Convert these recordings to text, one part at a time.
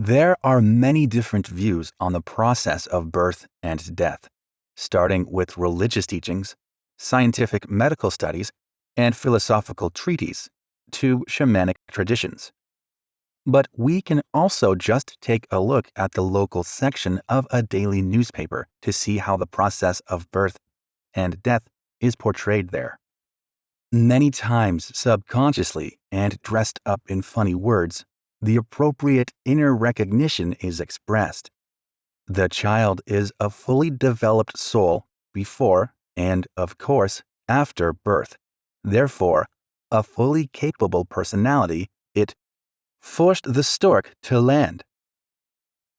There are many different views on the process of birth and death, starting with religious teachings, scientific medical studies, and philosophical treatises, to shamanic traditions. But we can also just take a look at the local section of a daily newspaper to see how the process of birth and death is portrayed there. Many times subconsciously and dressed up in funny words, the appropriate inner recognition is expressed. The child is a fully developed soul before and, of course, after birth. Therefore, a fully capable personality, it forced the stork to land.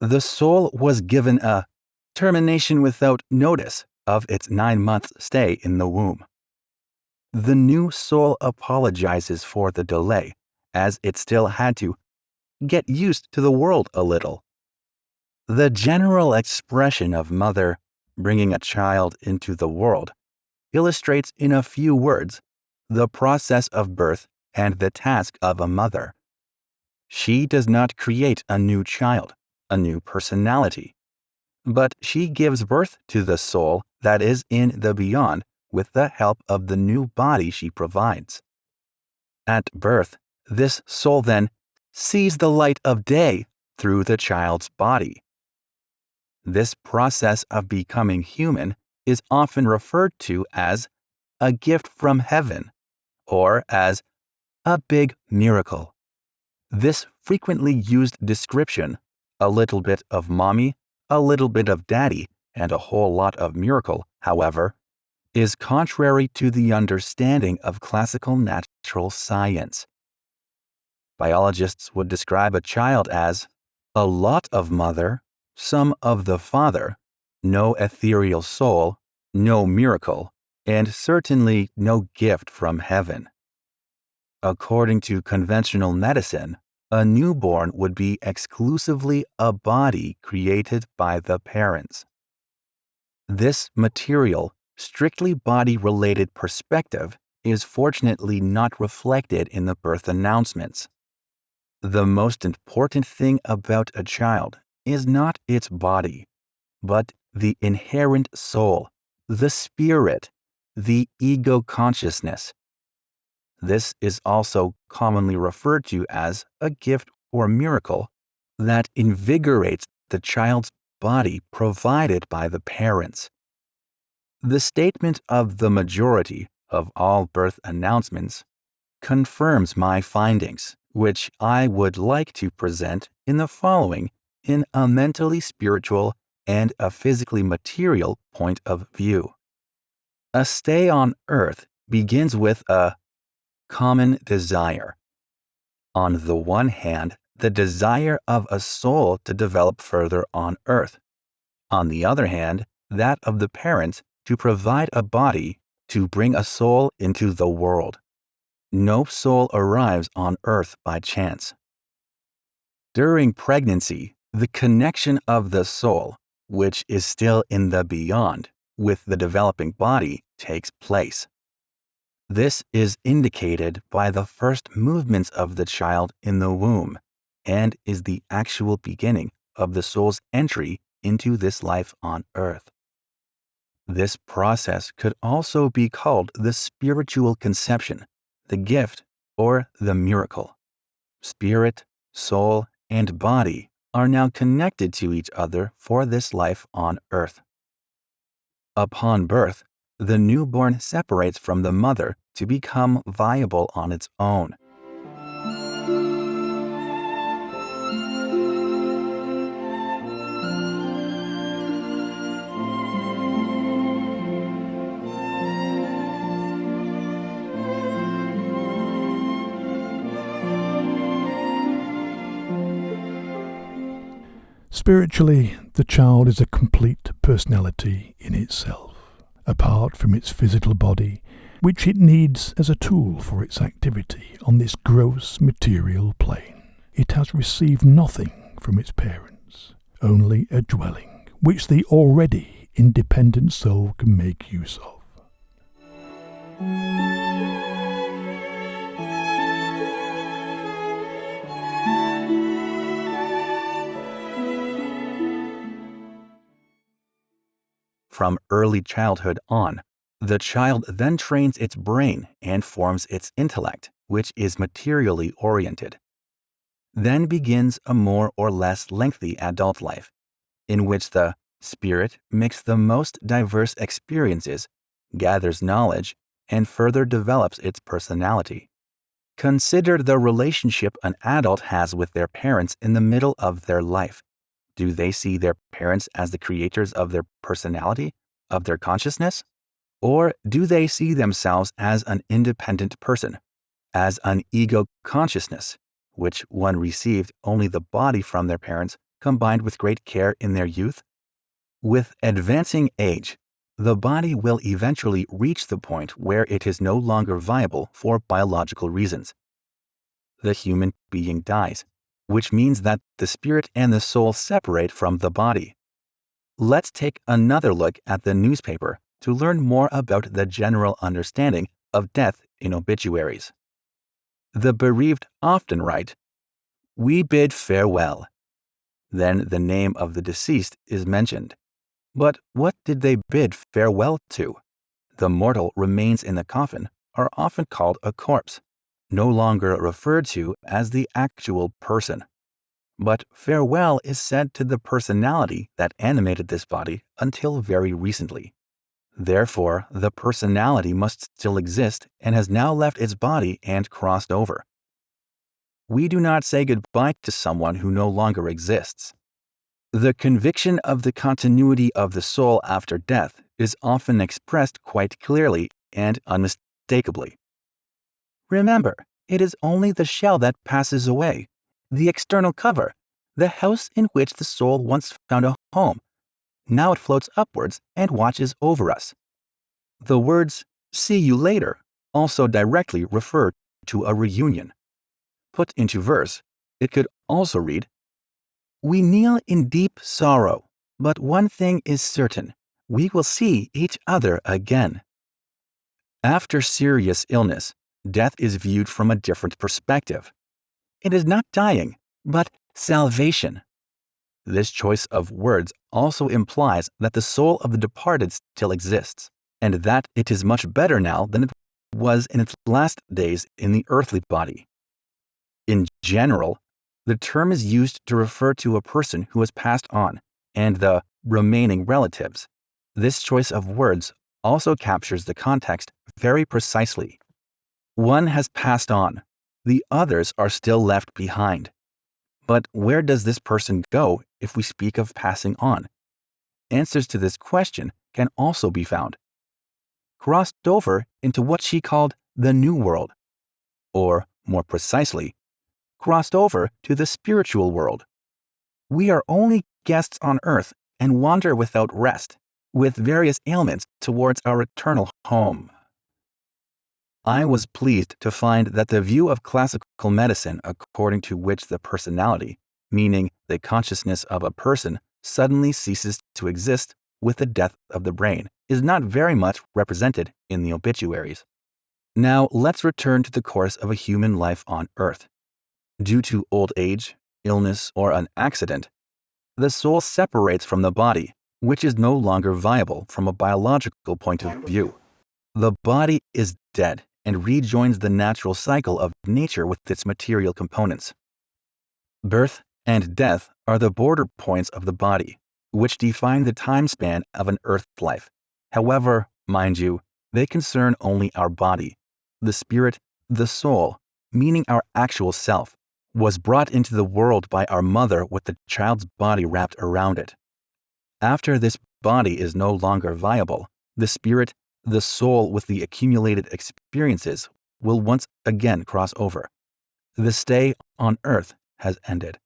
The soul was given a termination without notice of its 9-month stay in the womb. The new soul apologizes for the delay, as it still had to get used to the world a little. The general expression of mother bringing a child into the world illustrates in a few words the process of birth and the task of a mother. She does not create a new child, a new personality, but she gives birth to the soul that is in the beyond with the help of the new body she provides. At birth, this soul then sees the light of day through the child's body. This process of becoming human is often referred to as a gift from heaven or as a big miracle. This frequently used description, a little bit of mommy, a little bit of daddy, and a whole lot of miracle, however, is contrary to the understanding of classical natural science. Biologists would describe a child as a lot of mother, some of the father, no ethereal soul, no miracle, and certainly no gift from heaven. According to conventional medicine, a newborn would be exclusively a body created by the parents. This material, strictly body-related perspective is fortunately not reflected in the birth announcements. The most important thing about a child is not its body, but the inherent soul, the spirit, the ego consciousness. This is also commonly referred to as a gift or miracle that invigorates the child's body provided by the parents. The statement of the majority of all birth announcements confirms my findings, which I would like to present in the following in a mentally spiritual and a physically material point of view. A stay on earth begins with a common desire. On the one hand, the desire of a soul to develop further on earth. On the other hand, that of the parents to provide a body to bring a soul into the world. No soul arrives on earth by chance. During pregnancy, the connection of the soul, which is still in the beyond, with the developing body takes place. This is indicated by the first movements of the child in the womb and is the actual beginning of the soul's entry into this life on earth. This process could also be called the spiritual conception, the gift, or the miracle. Spirit, soul, and body are now connected to each other for this life on earth. Upon birth, the newborn separates from the mother to become viable on its own. Spiritually, the child is a complete personality in itself, apart from its physical body, which it needs as a tool for its activity on this gross material plane. It has received nothing from its parents, only a dwelling, which the already independent soul can make use of. from early childhood on. The child then trains its brain and forms its intellect, which is materially oriented. Then begins a more or less lengthy adult life, in which the spirit makes the most diverse experiences, gathers knowledge, and further develops its personality. Consider the relationship an adult has with their parents in the middle of their life. Do they see their parents as the creators of their personality, of their consciousness? Or do they see themselves as an independent person, as an ego consciousness, which one received only the body from their parents combined with great care in their youth? With advancing age, the body will eventually reach the point where it is no longer viable for biological reasons. The human being dies, which means that the spirit and the soul separate from the body. Let's take another look at the newspaper to learn more about the general understanding of death in obituaries. The bereaved often write, "We bid farewell." Then the name of the deceased is mentioned. But what did they bid farewell to? The mortal remains in the coffin are often called a corpse, no longer referred to as the actual person. But farewell is said to the personality that animated this body until very recently. Therefore, the personality must still exist and has now left its body and crossed over. We do not say goodbye to someone who no longer exists. The conviction of the continuity of the soul after death is often expressed quite clearly and unmistakably. Remember, it is only the shell that passes away, the external cover, the house in which the soul once found a home. Now it floats upwards and watches over us. The words, "see you later," also directly refer to a reunion. Put into verse, it could also read, "We kneel in deep sorrow, but one thing is certain, we will see each other again." After serious illness, death is viewed from a different perspective. It is not dying, but salvation. This choice of words also implies that the soul of the departed still exists, and that it is much better now than it was in its last days in the earthly body. In general, the term is used to refer to a person who has passed on, and the remaining relatives. This choice of words also captures the context very precisely. One has passed on, the others are still left behind. But where does this person go if we speak of passing on? Answers to this question can also be found. Crossed over into what she called the New World, or more precisely, crossed over to the spiritual world. We are only guests on earth and wander without rest, with various ailments towards our eternal home. I was pleased to find that the view of classical medicine according to which the personality, meaning the consciousness of a person, suddenly ceases to exist with the death of the brain, is not very much represented in the obituaries. Now let's return to the course of a human life on earth. Due to old age, illness, or an accident, the soul separates from the body, which is no longer viable from a biological point of view. The body is dead and rejoins the natural cycle of nature with its material components. Birth and death are the border points of the body, which define the time span of an earth life. However, mind you, they concern only our body. The spirit, the soul, meaning our actual self, was brought into the world by our mother with the child's body wrapped around it. After this body is no longer viable, the spirit, the soul with the accumulated experiences, will once again cross over. The stay on earth has ended.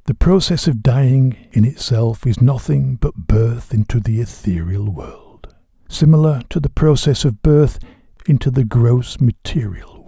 The process of dying in itself is nothing but birth into the ethereal world, similar to the process of birth into the gross material